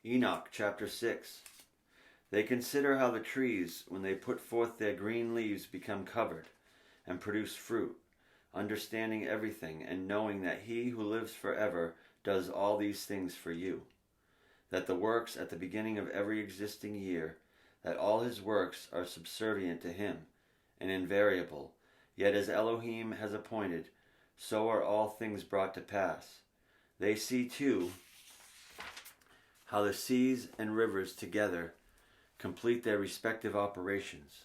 Enoch chapter 6. They consider how the trees, when they put forth their green leaves, become covered and produce fruit, understanding everything and knowing that he who lives forever does all these things for you. That the works at the beginning of every existing year, that all his works are subservient to him and invariable, yet as Elohim has appointed, so are all things brought to pass. They see too how the seas and rivers together complete their respective operations.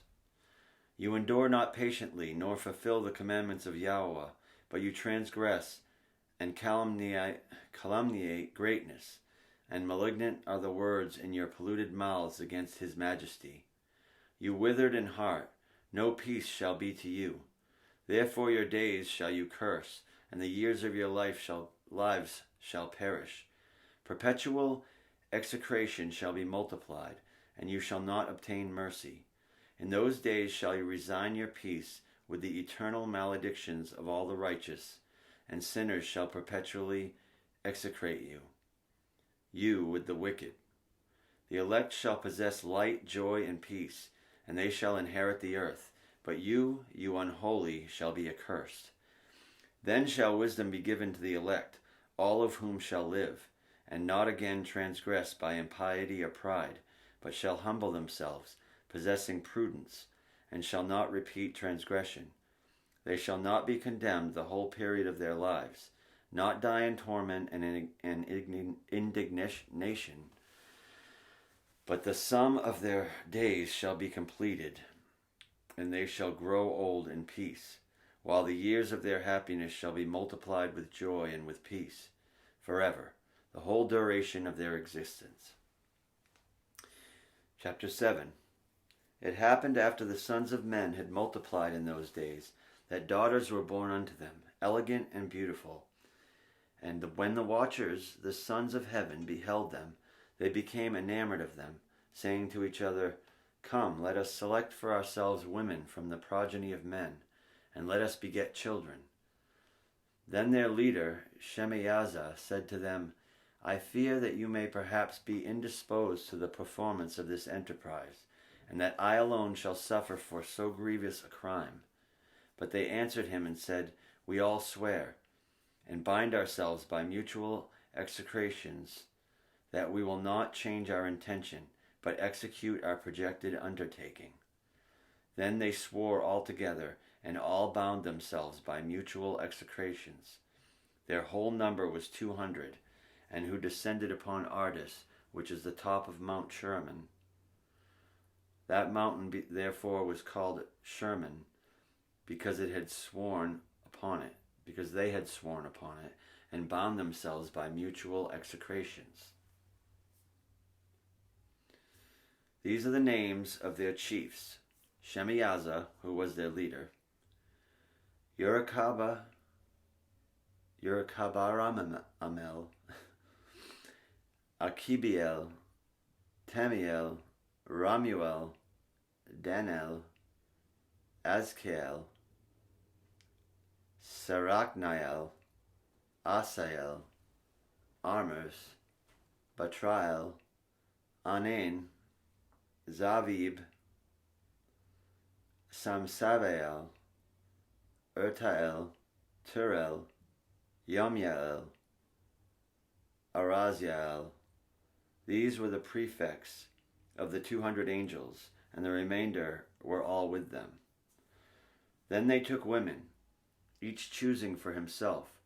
You endure not patiently, nor fulfill the commandments of Yahweh, but you transgress and calumniate greatness, and malignant are the words in your polluted mouths against his majesty. You withered in heart, no peace shall be to you. Therefore your days shall you curse, and the years of your lives shall perish. Perpetual execration shall be multiplied, and you shall not obtain mercy. In those days shall you resign your peace with the eternal maledictions of all the righteous, and sinners shall perpetually execrate you. You with the wicked. The elect shall possess light, joy, and peace, and they shall inherit the earth. But you unholy, shall be accursed. Then shall wisdom be given to the elect, all of whom shall live, and not again transgress by impiety or pride, but shall humble themselves, possessing prudence, and shall not repeat transgression. They shall not be condemned the whole period of their lives, not die in torment and indignation, but the sum of their days shall be completed, and they shall grow old in peace, while the years of their happiness shall be multiplied with joy and with peace, forever, the whole duration of their existence. Chapter 7. It happened after the sons of men had multiplied in those days, that daughters were born unto them, elegant and beautiful. And when the watchers, the sons of heaven, beheld them, they became enamored of them, saying to each other, Come, let us select for ourselves women from the progeny of men, and let us beget children. Then their leader, Shemaiah, said to them, I fear that you may perhaps be indisposed to the performance of this enterprise, and that I alone shall suffer for so grievous a crime. But they answered him and said, We all swear, and bind ourselves by mutual execrations, that we will not change our intention, but execute our projected undertaking. Then they swore all together, and all bound themselves by mutual execrations. Their whole number was 200, and who descended upon Ardis, which is the top of Mount Sherman. That mountain therefore was called Sherman, because they had sworn upon it, and bound themselves by mutual execrations. These are the names of their chiefs: Shemaiah, who was their leader, Yerikabaramel, Akibiel, Tamiel, Ramuel, Danel, Azkael, Serachniel, Asael, Armers, Batrael, Anan, Zavib, Samsabael, Ertael, Turel, Yamyael, Araziel. These were the prefects of the 200 angels, and the remainder were all with them. Then they took women, each choosing for himself,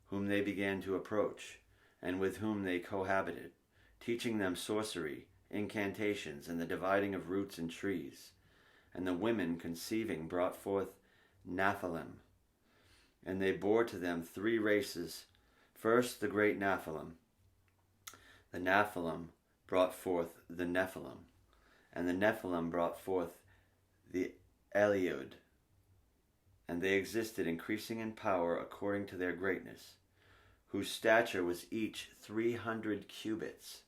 whom they began to approach, and with whom they cohabited, teaching them sorcery, incantations, and the dividing of roots and trees. And the women conceiving brought forth Nephilim, and they bore to them 3 races. First the great Nephilim. The Nephilim brought forth the Nephilim, and the Nephilim brought forth the Eliud. And they existed, increasing in power according to their greatness, whose stature was each 300 cubits.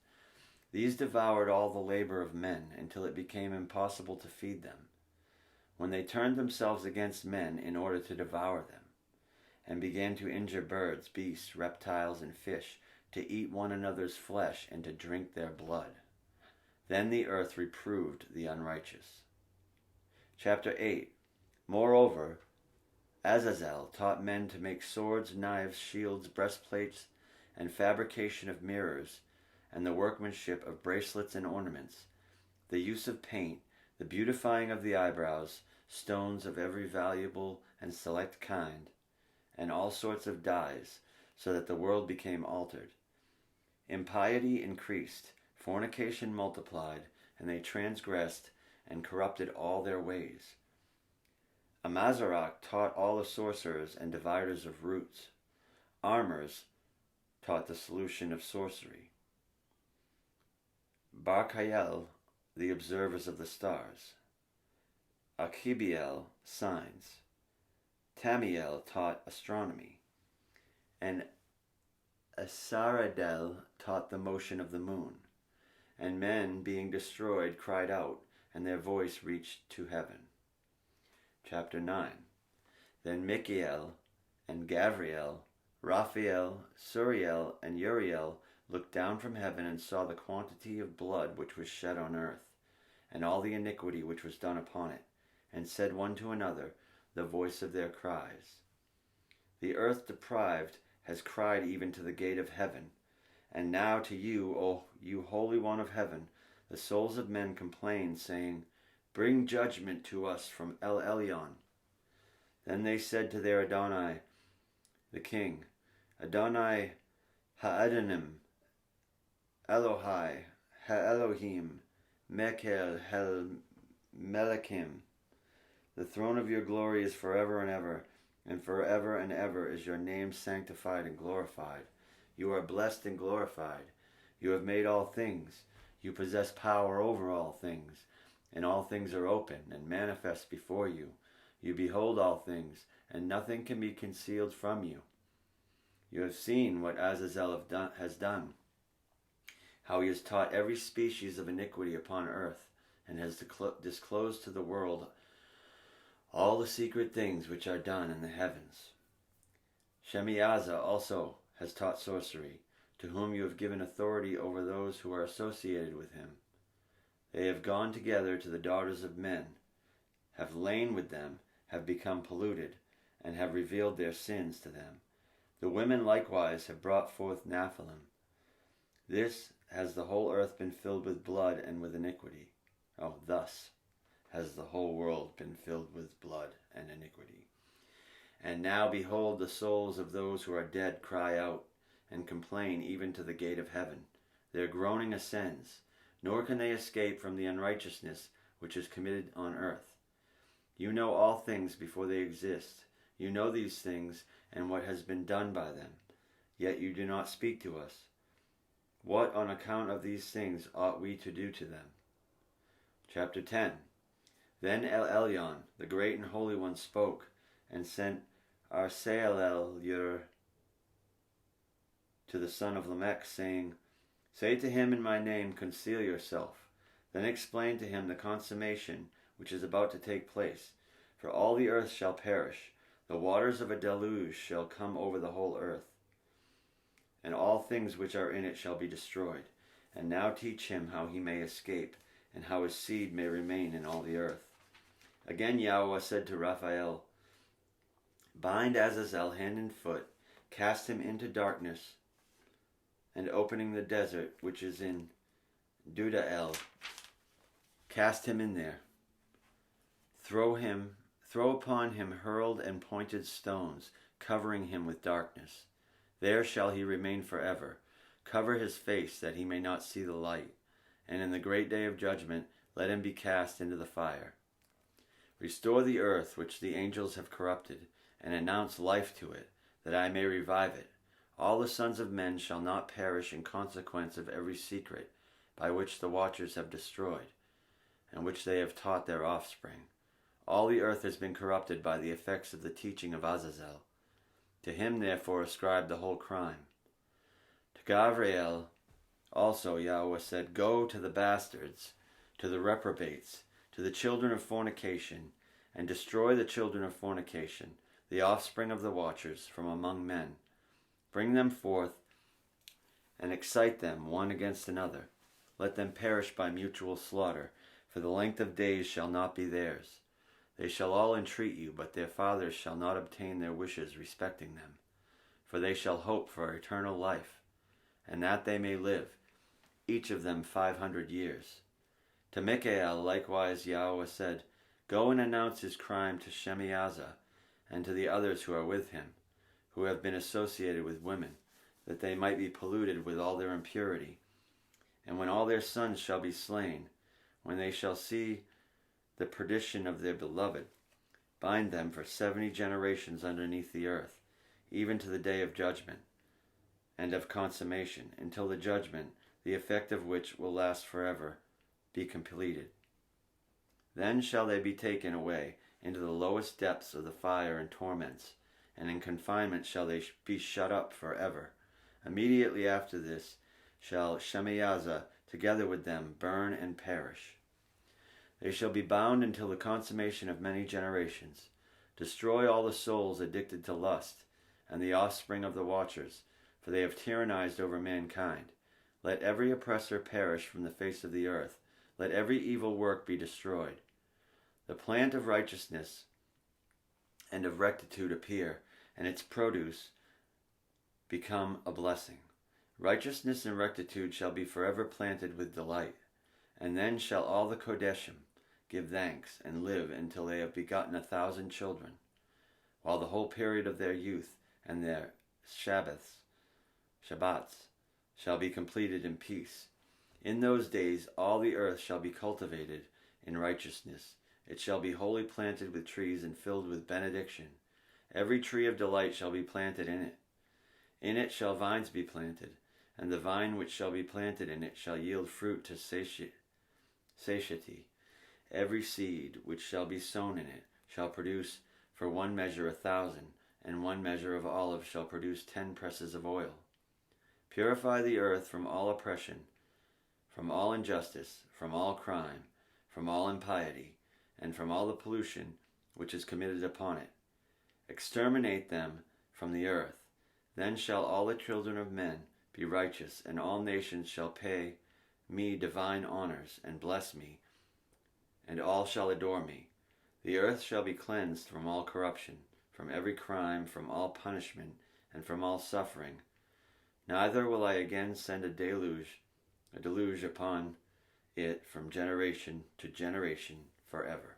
These devoured all the labor of men, until it became impossible to feed them, when they turned themselves against men in order to devour them, and began to injure birds, beasts, reptiles, and fish, to eat one another's flesh and to drink their blood. Then the earth reproved the unrighteous. Chapter 8. Moreover, Azazel taught men to make swords, knives, shields, breastplates, and fabrication of mirrors, and the workmanship of bracelets and ornaments, the use of paint, the beautifying of the eyebrows, stones of every valuable and select kind, and all sorts of dyes, so that the world became altered. Impiety increased, fornication multiplied, and they transgressed and corrupted all their ways. Amazarach taught all the sorcerers and dividers of roots. Armors taught the solution of sorcery. Barkael, the observers of the stars. Achibiel, signs. Tamiel taught astronomy. And Asaradel taught the motion of the moon. And men, being destroyed, cried out, and their voice reached to heaven. Chapter 9. Then Michael and Gavriel, Raphael, Suriel, and Uriel looked down from heaven and saw the quantity of blood which was shed on earth, and all the iniquity which was done upon it, and said one to another, the voice of their cries. The earth deprived has cried even to the gate of heaven, and now to you, O you Holy One of heaven, the souls of men complain, saying, Bring judgment to us from El Elyon. Then they said to their Adonai, the king, Adonai Ha'adonim, Elohai, Ha'elohim, Mekel, Hel Melakim. The throne of your glory is forever and ever is your name sanctified and glorified. You are blessed and glorified. You have made all things. You possess power over all things, and all things are open and manifest before you. You behold all things, and nothing can be concealed from you. You have seen what Azazel has done, how he has taught every species of iniquity upon earth, and has disclosed to the world all the secret things which are done in the heavens. Shemiaza also has taught sorcery, to whom you have given authority over those who are associated with him. They have gone together to the daughters of men, have lain with them, have become polluted, and have revealed their sins to them. The women likewise have brought forth Nephilim. This has the whole earth been filled with blood and with iniquity. Thus has the whole world been filled with blood and iniquity. And now behold, the souls of those who are dead cry out, and complain even to the gate of heaven. Their groaning ascends, nor can they escape from the unrighteousness which is committed on earth. You know all things before they exist. You know these things and what has been done by them, yet you do not speak to us. What on account of these things ought we to do to them? Chapter 10. Then El Elyon, the great and holy one, spoke, and sent Arsael to the son of Lamech, saying, Say to him in my name, Conceal yourself. Then explain to him the consummation which is about to take place. For all the earth shall perish. The waters of a deluge shall come over the whole earth, and all things which are in it shall be destroyed. And now teach him how he may escape, and how his seed may remain in all the earth. Again Yahweh said to Raphael, Bind Azazel hand and foot, cast him into darkness, and opening the desert which is in Dudael, cast him in there. Throw upon him hurled and pointed stones, covering him with darkness. There shall he remain forever. Cover his face, that he may not see the light. And in the great day of judgment, let him be cast into the fire. Restore the earth which the angels have corrupted, and announce life to it, that I may revive it. All the sons of men shall not perish in consequence of every secret, by which the watchers have destroyed, and which they have taught their offspring. All the earth has been corrupted by the effects of the teaching of Azazel. To him therefore ascribe the whole crime. To Gavriel also Yahweh said, Go to the bastards, to the reprobates, to the children of fornication, and destroy the children of fornication, the offspring of the watchers, from among men. Bring them forth, and excite them one against another. Let them perish by mutual slaughter, for the length of days shall not be theirs. They shall all entreat you, but their fathers shall not obtain their wishes respecting them. For they shall hope for eternal life, and that they may live, each of them 500 years. To Michael likewise Yahweh said, Go and announce his crime to Shemaiah and to the others who are with him, who have been associated with women, that they might be polluted with all their impurity. And when all their sons shall be slain, when they shall see the perdition of their beloved, bind them for 70 generations underneath the earth, even to the day of judgment and of consummation, until the judgment, the effect of which will last forever, be completed. Then shall they be taken away into the lowest depths of the fire and torments, and in confinement shall they be shut up forever. Immediately after this shall Shemaiah together with them burn and perish. They shall be bound until the consummation of many generations. Destroy all the souls addicted to lust, and the offspring of the watchers, for they have tyrannized over mankind. Let every oppressor perish from the face of the earth. Let every evil work be destroyed. The plant of righteousness and of rectitude appear, and its produce become a blessing. Righteousness and rectitude shall be forever planted with delight. And then shall all the Kodeshim give thanks and live until they have begotten 1,000 children, while the whole period of their youth and their Shabbats shall be completed in peace. In those days all the earth shall be cultivated in righteousness. It shall be wholly planted with trees and filled with benediction. Every tree of delight shall be planted in it. In it shall vines be planted, and the vine which shall be planted in it shall yield fruit to satiety. Every seed which shall be sown in it shall produce for 1 measure 1,000, and 1 measure of olive shall produce 10 presses of oil. Purify the earth from all oppression, from all injustice, from all crime, from all impiety, and from all the pollution which is committed upon it. Exterminate them from the earth. Then shall all the children of men be righteous, and all nations shall pay me divine honors and bless me, and all shall adore me. The earth shall be cleansed from all corruption, from every crime, from all punishment, and from all suffering. Neither will I again send a deluge upon it from generation to generation forever.